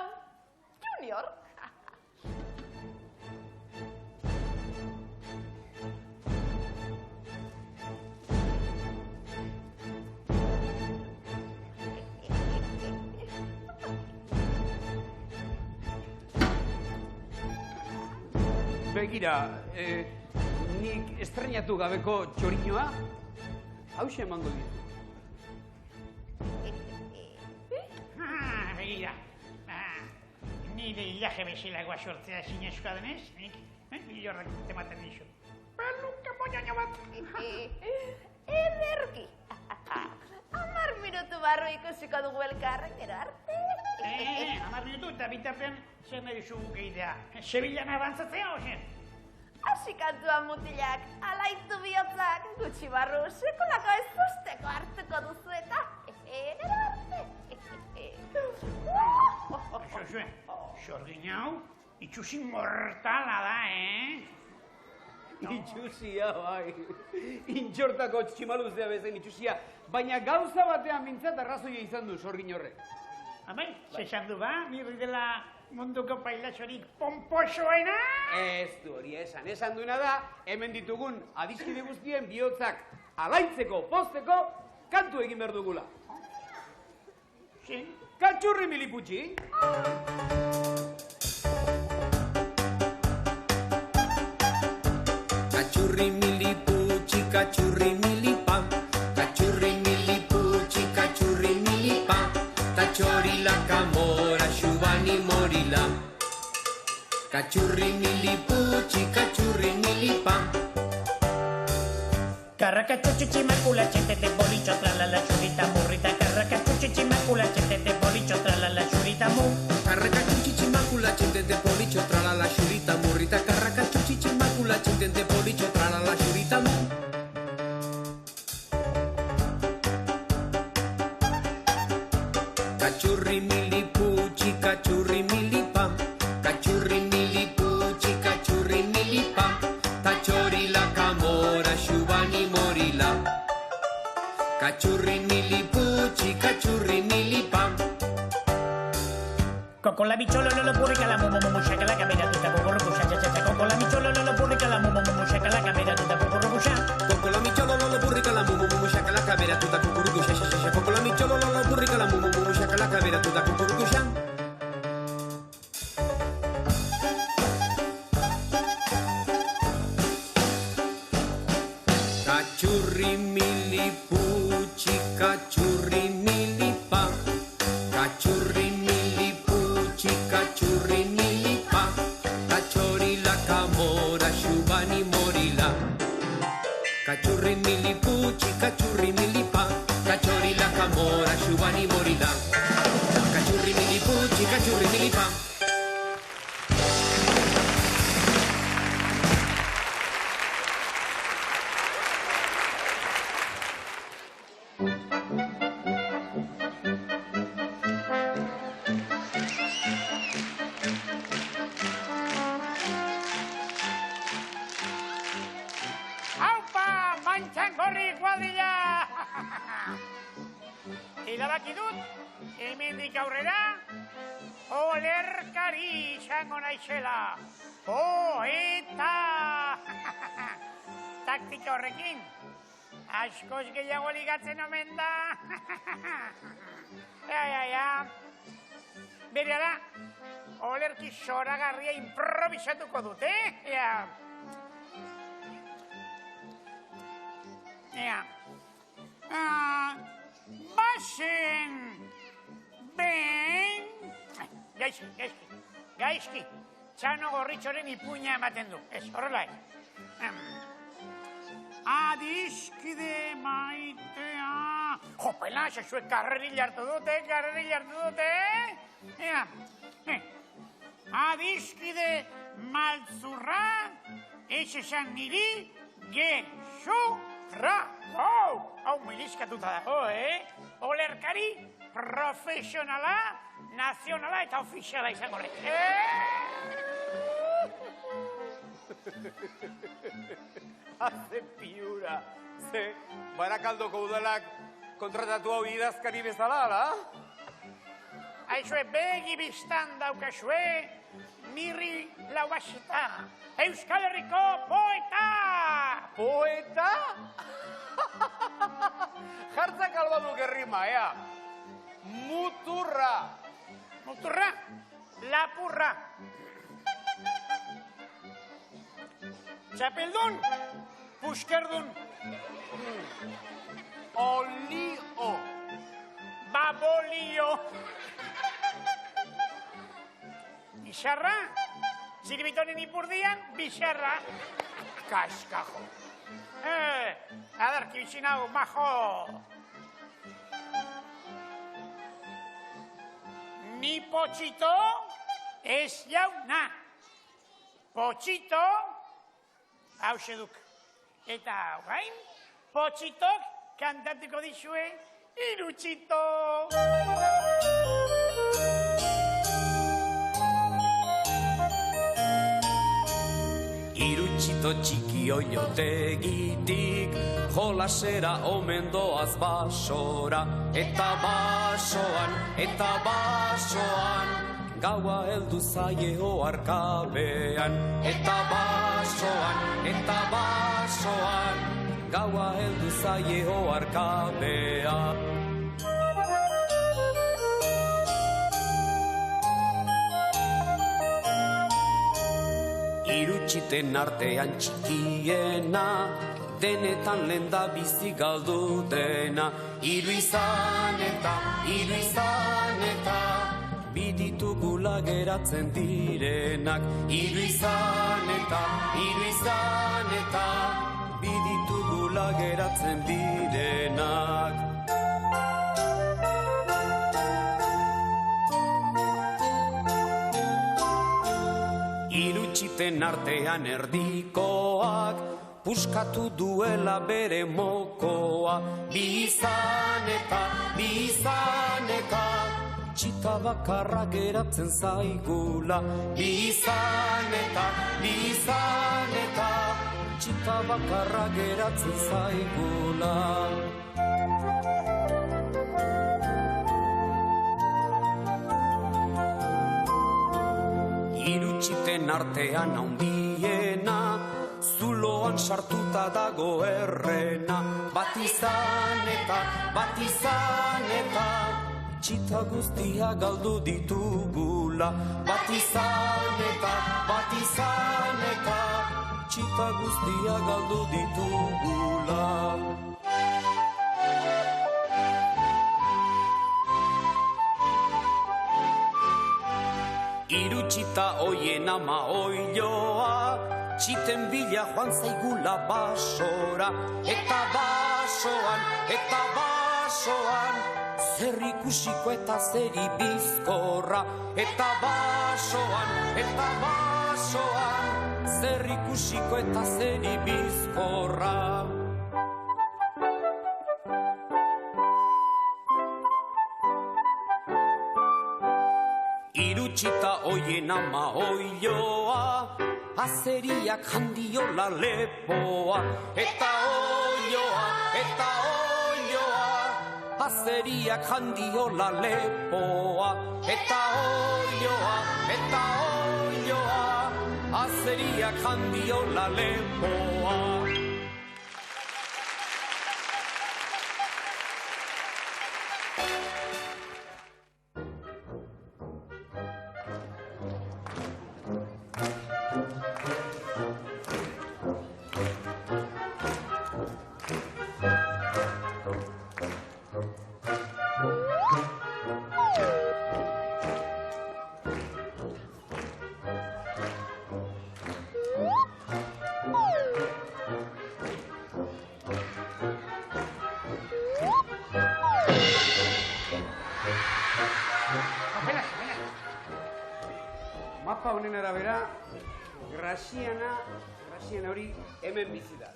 junior. Begira, nik estrenatu gabeko txoriñoa, hauxe emango ditu. Begira, nire hilaje bezalagoa sortzea zinezkoa denez, nik hilorrak tematen dizu. Peluka moñaño bat! Ederki! 10 minutu barru ikusiko dugu elkarren, gero arte. 10 minutu eta bitartean zer nahi duzu gehitea. Sevillan abantzatzea, ozen? Hasi kantuan mutilak, alaitu bihotzak, gutxi barru sekulako ez usteko hartuko duzu eta gero arte. Zuen, sorgin hau, itxusi mortala da, Itxusia, bai. Intxortako tximaluzea bezen itxusia. Baina gauza batean mintzat arrazoia izan du sorgin horrek. Abai, zesan du ba, nirri dela munduko pailatxorik pomposoena? Ez du hori esan duena da, hemen ditugun adiskide guztien bihotzak alaitzeko, pozteko, kantu egin behar dugula. Sí. Katxurri miliputxi! Cachurri milipuchi, cachurri milipam, cachurri milipuchi, cachurri milipam, tachori la camora, shubani morila. Cachurri milipuchi, Carracachuchichimacula, chetete, bolicho, tralala, churita, murrita. Carracachuchichimacula, chetete, bolicho, tralala, churita, mu. Carracachuchichimacula, chetete, bolicho, tralala, churita, murrita. Carracachuchichimacula, chetete, bolicho, tralala, churita, mu. Cachurri, milipuchi, cachurri, milipam. Cachurri, milipuchi, cachurri, milipam. Tachori la camora, shubani morila. Cachurri, milipuchi, cachurri, milipam. Con la bichola lo purica la mumu shaca la camera tutta pocorrucusha cha con la bichola lo purica la mumu shaca la camera tutta pocorrucusha con la michola lo purica la mumu shaca la camera tutta pocorrucusha con la michola lo purica la mumu shaca la camera tutta pocorrucusha Cachurri milipuchi cachurri milipa Cachurri cachurri milipa, cachori la camora, shubani morila. Cachurri milipuchi, cachurri milipa, cachori la camora, shubani morila. Cachurri milipuchi, cachurri milipa. Erabakidut, hemendik aurrera, olerkari izango naizela. Poeta! Taktika horrekin, askoz gehiago ligatzen omen da. Berehala, olerki zoragarria improvisatuko dut, Basen, ben... Gaizki, txano gorritxoren ipuina ematen du, ez, horrela ez. Adiskide maitea... Jopela, zuek karreril hartu dute, Adiskide maltzurra, ez esan niri, gezurra. Hau milizkatuta dago, Olerkari profesionala, nazionala eta ofiziala izango lez. Haze piura. Ze, Barakaldoko udalak kontratatu hau idazkari bezala, ala? Aizue, begi biztan daukazue, Mirri Laubaxeta, Euskal Herriko poeta! Poeta? Jartzak albadu gerrima, Muturra. Muturra? Lapurra. Txapeldun? Puskerdun. Olio. Babolio. Bizarra? Zirbitonen ipurdian, bizarra. Kaskajo. Adarki bizinau, majo. Ni potxito ez jauna. Potxito, hause duk. Eta gain, potxitok kantatuko dizue, Irutxito. Irutxito txiki oiotegitik, jolasera omen doaz basora. Eta basoan, gaua heldu zaie oarkabean. Eta basoan, gaua heldu zaie oarkabean. Irutxiten artean txikiena, denetan lenda bizi galdu dena. Hiru izan eta, biditugula geratzen direnak. Hiru izan eta, biditugula saigula geratzen direnak. Irutxiten artean erdikoak, puskatu duela bere mokoa. Bizaneka, txita bakarra geratzen zaigula. Bizaneka, txita bakarra geratzen zaigula. Irutxiten artean handiena, zuloan sartuta dago errena. Bat izaneta, txita guztia galdu ditugula. Bat izaneta, txita guztia galdu ditugula. Irutxita oien ama oiloa, txiten bila joan zaigula basora. Eta basoan, zer ikusiko eta zer ibizkorra. Eta basoan, zer ikusiko eta zer ibizkorra. Irutxita oien ama oiloa, azeriak handiola lepoa. Eta oiloa, azeriak handiola lepoa. Eta oiloa, azeriak handiola lepoa. Mapa honen arabera, Graziana hori hemen bizi da.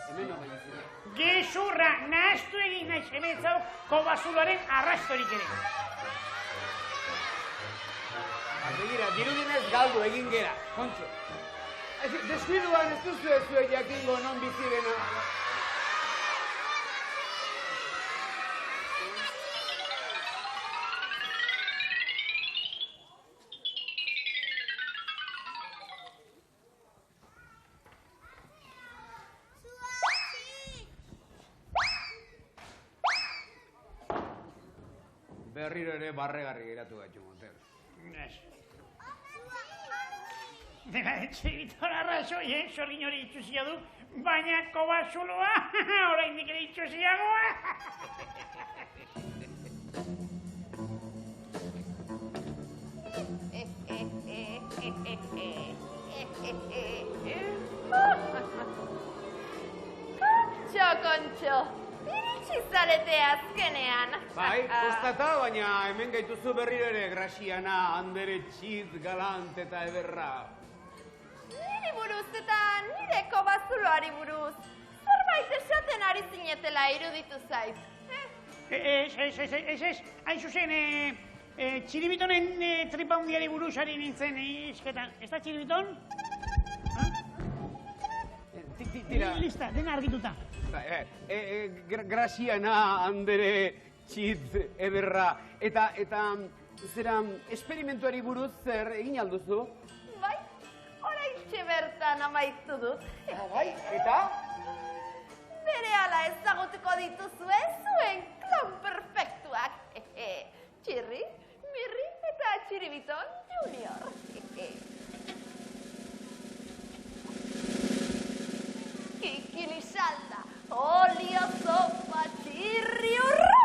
Hemen hori bizi da. Gezurra, nahaztu egin naiz hemen zau kobazularen arrastorik ere. Begira, dirudinez galdu egin gera, kontxo. Deskuiduan ez duzu zuek jakingo non bizi dena. Berriro ere barregarri geratu gaitu motel. Dena etxegitor arrazoien sorgin hori itxuzia du, baina kobazuloa oraindik ere itxuziagoa. Kontxo, iritsi zarete azkenean. Bai, kostata, baina hemen gaituzu berriro ere Graziana, andere txiz, galant eta ederra. Niri buruz eta nire kobazuloari buruz. Zerbait esaten ari zinetela iruditu zait. Ez, hain zuzen, txiribitonen tripa hundiari buruz ari nintzen izketan. Ez da txiribiton? Tira. Lista, dena argituta. Graziana, andere txiz, ederra. Eta zera, esperimentuari buruz zer egin alduzu? Bai, oraintxe bertan amaitu dut. Bai, eta? Berehala ezagutuko dituzue zuen klon perfektuak. Txirri, Mirri eta Txiribiton Junior. Kikili salda, olio sopa, txirri urru!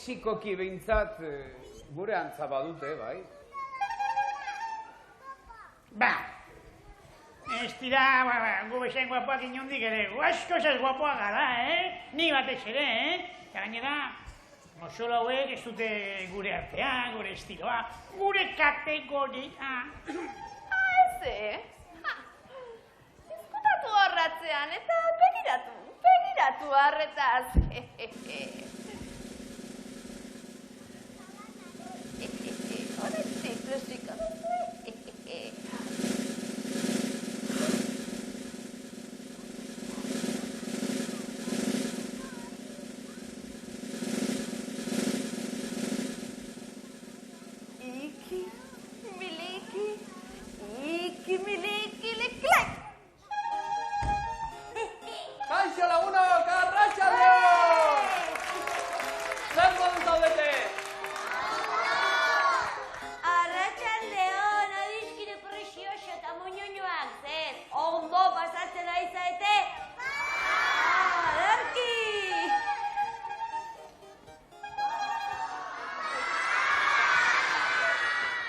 fisikoki behintzat gure antza badute, bai? Ba, ez dira, gu bezain guapoak inondik ere, asko ez guapoak gara, Ni batez ere, Eta gainera, mozola hauek ez dute gure artea, gure estiloa, gure kategoria. Ez, Izkutatu horratzean eta begiratu harretaz. Honetik, ikusiko duzu. Iki miliki liklek. Kaixo lagunok, arratsaldeon! Zer moduz zaudete? Arratsaldeon, adiskide prezioso eta moñoñoak, zer, ondo pasatzen ari zaete? Ederki!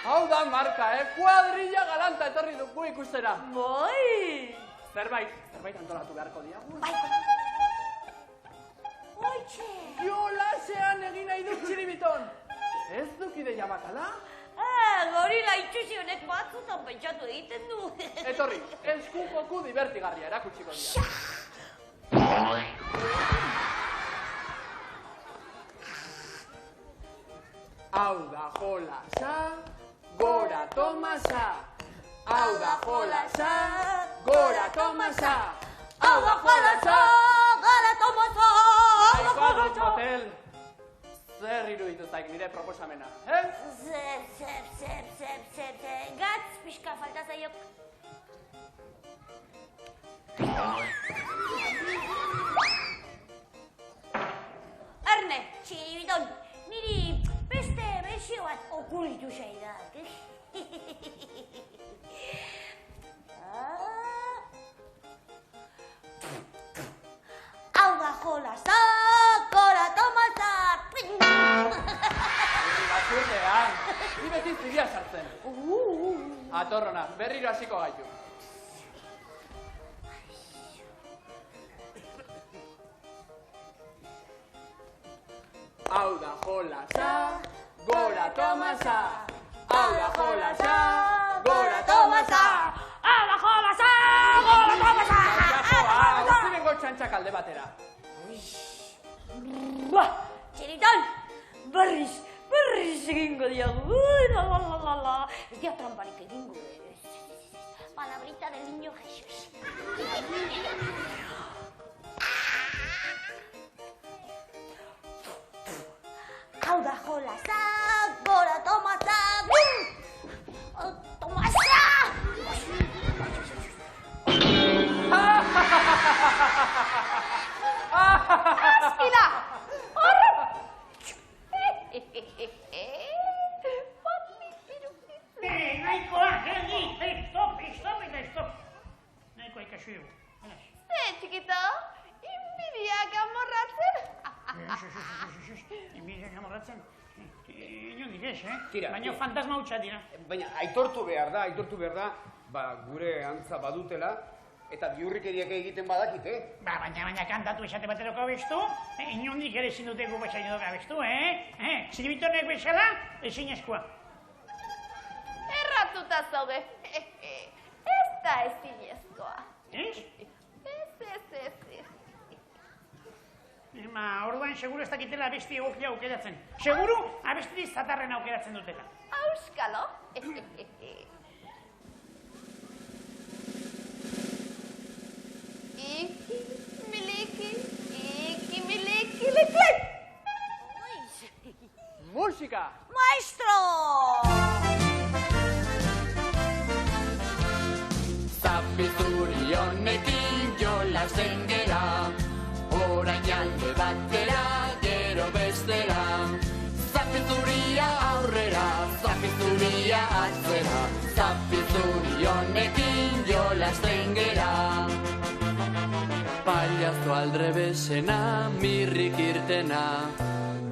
Hau da marka, kuadrilla galanta etorri dugu ikustera. Bai! Zerbait antolatu beharko diagu. Bai! Oitxe! Jolasean egin nahi dut txiribiton. Ez duk ideia bakala? Gorila itxusi honek batzutan pentsatu egiten du. Etorri, esku joku divertigarria erakutsiko dira. Hau da jolasa, gora tomasa. Hau da jolasa, gora tomasa. Hau da jolasa, gara tomasa! Aikoa dut motel. Zer iruditu zaik nire proposamena, Zer, gatz pixka falta zaiok. Erne, txibidon, niri beste besio bat okurritu zaidak. Hau da jolasa, gora tomasa! Batzurdean, ni beti ziria sartzen. Atorrona, berriro hasiko gaitu. Hau da jolasa, gora tomasa. Hau da jolasa, gora tomasa. Hau da jolasa, gora tomasa! Utzi bengo txantxak alde batera. Txiriton, berriz egingo diagu. Ez dia tramparik egingo. Palabrita del niño Jesús. Hau da jolasa, gora tomasa! Tomasa! Azpila! Horre! Nahikoa, stop. Nahikoa ikasu dugu. Ze, txikito? Inbidiak amorratzen? Inbidiak amorratzen? Inondik ez, Tira, Baina fantasma hutsa dira. Baina aitortu behar da, gure antza badutela, eta biurrikeriak egiten badakite. Baina kantatu esate bateroko abestu, inondik ere ezin dute gu bezain dut abestu, Ziribitonek bezala, ezin eskua. Erratuta zaude. Ez da ezinezkoa. Ez? Ez. Orduan, seguru ez dakitela abesti egokia aukeratzen. Seguru, abesti zatarren aukeratzen dutela. Auskalo. Iki miliki liklek. Musika! Maestro! Zapizuri honekin jolasten gera, orain alde batera, gero bestera. Zapizuria aurrera, zapizuria atzera, zapizuri honekin jolasten gera. Pailazo aldrebesena, mirrik irtena,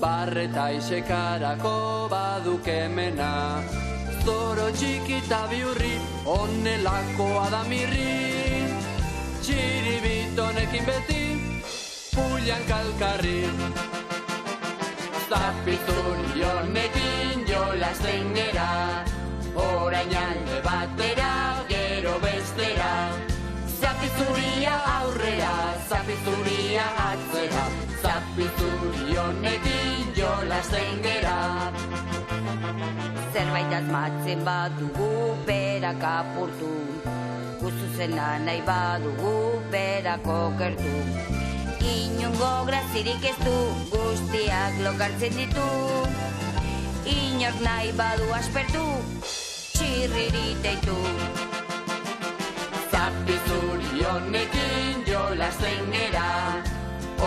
barreta isekarako baduk emena. Zoro txikita biurri, onelakoa da mirri, txiribitonekin beti, pulian kalkarri. Zapizuri honekin jolasten gera, orain alde batera, gero bestera. Zapizuria aurrera, zapizuria atzera, zapizuri honekin jolasten gera. Zerbait asmatzen badugu berak apurtu, guzuzena nahi badugu berak okertu. Inongo grazirik ez du, guztiak lokartzen ditu. Inork nahi badu aspertu, txirriri deitu. Zapizuri honekin jolasten gera,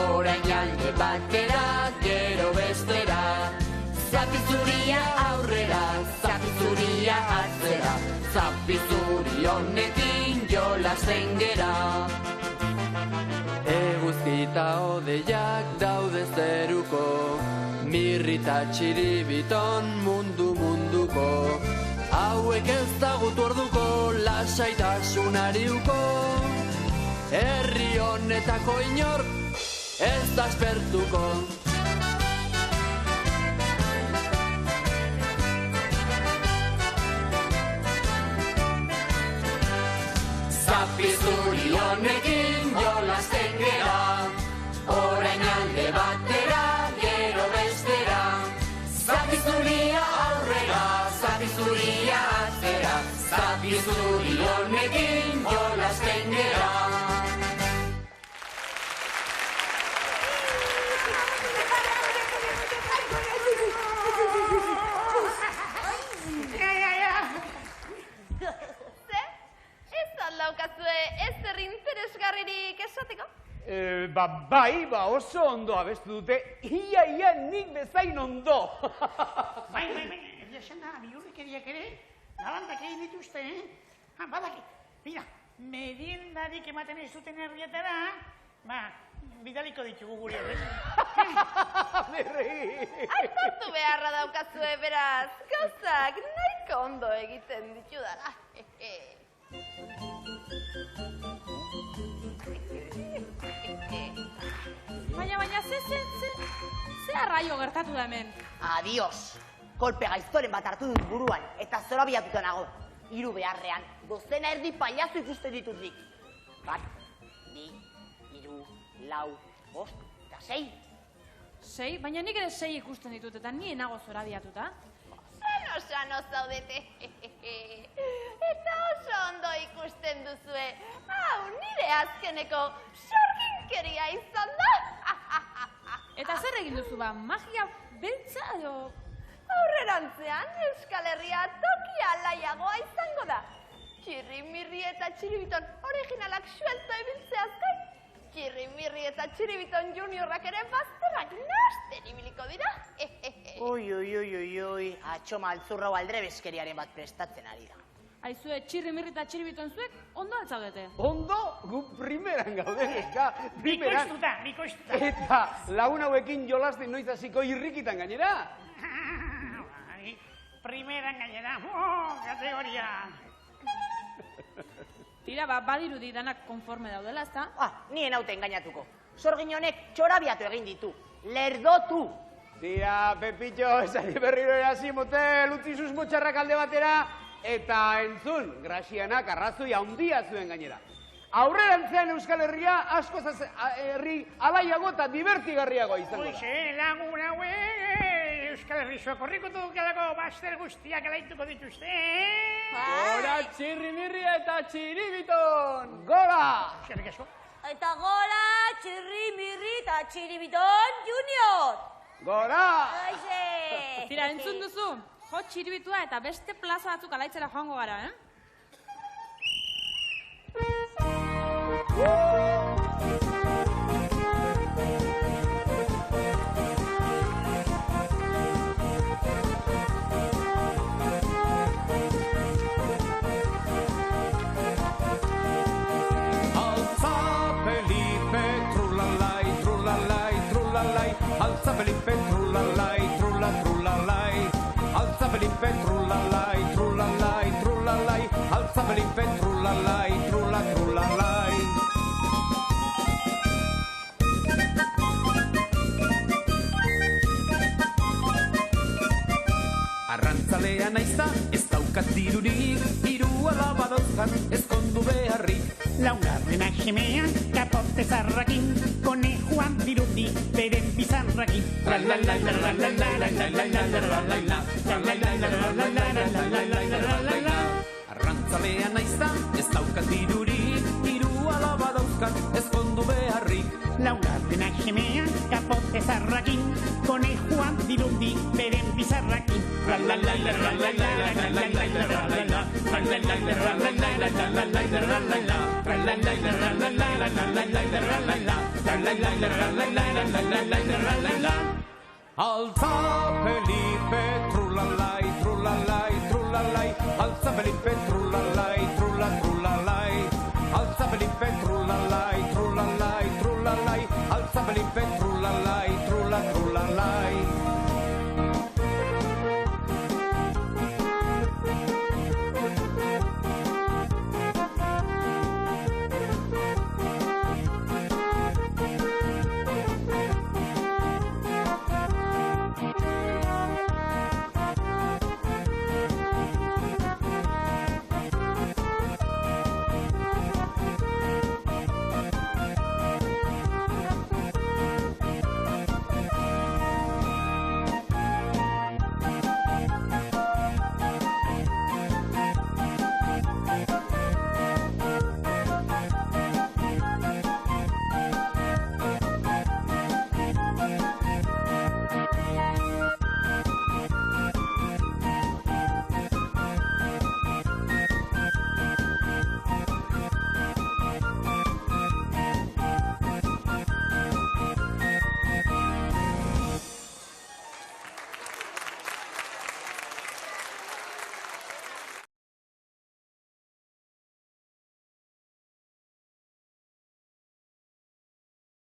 orain alde batera, gero bestera. Zapizuria aurrera, zapizuria atzera, zapizuri honekin jolasten gera. Eguzkita odeiak daude zeruko, mirrita txiribiton munduko. Hauek ez dagutu orduko, lasaitasunari uko. Herri honetako inor, ez da aspertuko. Zapizuri honekin jolasten gera, orain alde batera, gero bestera. Zapizuria aurrera, zapizuria atzera, zapizuri honekin jolasten gera. Daukazue ezer interesgarririk esateko? Bai, oso ondo abestu dute, ia nik bezain ondo. Bai, esan da, biurrikeriak ere, nabandak egin dituzte, badaki, mira, meriendarik ematen ez duten herrietara, bidaliko ditugu guri horrez. Aitortu beharra daukazue, beraz, gauzak nahiko ondo egiten ditudala. Baina, ze arraio gertatu da hemen? Adios! Kolpe gaiztoren bat hartu dut buruan, eta zorabiatuta nago. 3 beharrean, dozena erdi pailazo ikusten ditut nik. 1, 2, 3, 4, 5, 6. 6? Baina nik ere 6 ikusten ditut, eta nien nago zorabiatuta. Sano zaudete. Eta oso ondo ikusten duzue. Hau, nire azkeneko sorginkeria izan da. Eta zer egin duzu ba, magia beltza edo? Aurrerantzean, Euskal Herria toki alaiagoa izango da. Txirrimirri eta txiribiton originalak suelto ibiltzeaz gain, Txirrimirri eta txiribiton juniorrak ere bazterrak nasten ibiliko dira. Oi, atxo maltzurrau aldrebeskeriaren bat prestatzen ari da. Aizue, Txirrimirri eta txiribiton zuek ondo altzaudete? Ondo? Gu primeran gaude, eska, primeran. Bikoiztuta. Eta lagun hauekin jolasten noiz hasiko irrikitan gainera. Primeran gainera, kategoria. Tira, badirudi danak konforme daudela, ezta? Nien hauten engainatuko. Sorgin honek txorabiatu egin ditu. Lerdotu! Tira, Pepitxo, esari berriro erasi motel, utzi susmotxarrak alde batera, eta entzun, Graxianak arrazoi handia zuen gainera. Aurrerantzean Euskal Herria asko herri alaiago eta divertigarriago izango da. Hoxe, lagun haue, Euskal Herri sokorrikutu dukelako bazter guztiak alaituko dituzte. Gora Txirrimirri eta Txiribiton! Gora! Zerrik asko. Eta gora Txirrimirri eta Txiribiton Junior! Gora! Aixe! Tira, entzun duzu, jo txiribitua eta beste plaza batzuk alaitzera joango gara, Alza Felipe, trulalai, trulalai, trulalai, Altza Felipe, trulalai, trulla, trulalai. Altza Felipe, trulalai, trulalai, trulalai. Altza Felipe, trulalai, trulla, trulalai. Arrantzalea naizta, ez daukat dirurik, hiru alaba dauzkat, ezkondu beharrik. Laugarrena jemean, kapote zarrakin, konejoan dirudi, beren bizarrakin. Arrantzalea naizta, ez daukat dirurik, hiru alaba dauzkat, ezkondu beharrik. Laugarrena jemean, kapote zarrakin, konejoan dirudi, beren bizarrakin. Altza Felipe, trulalai, trulalai, trulalai. Altza Felipe, trulalai,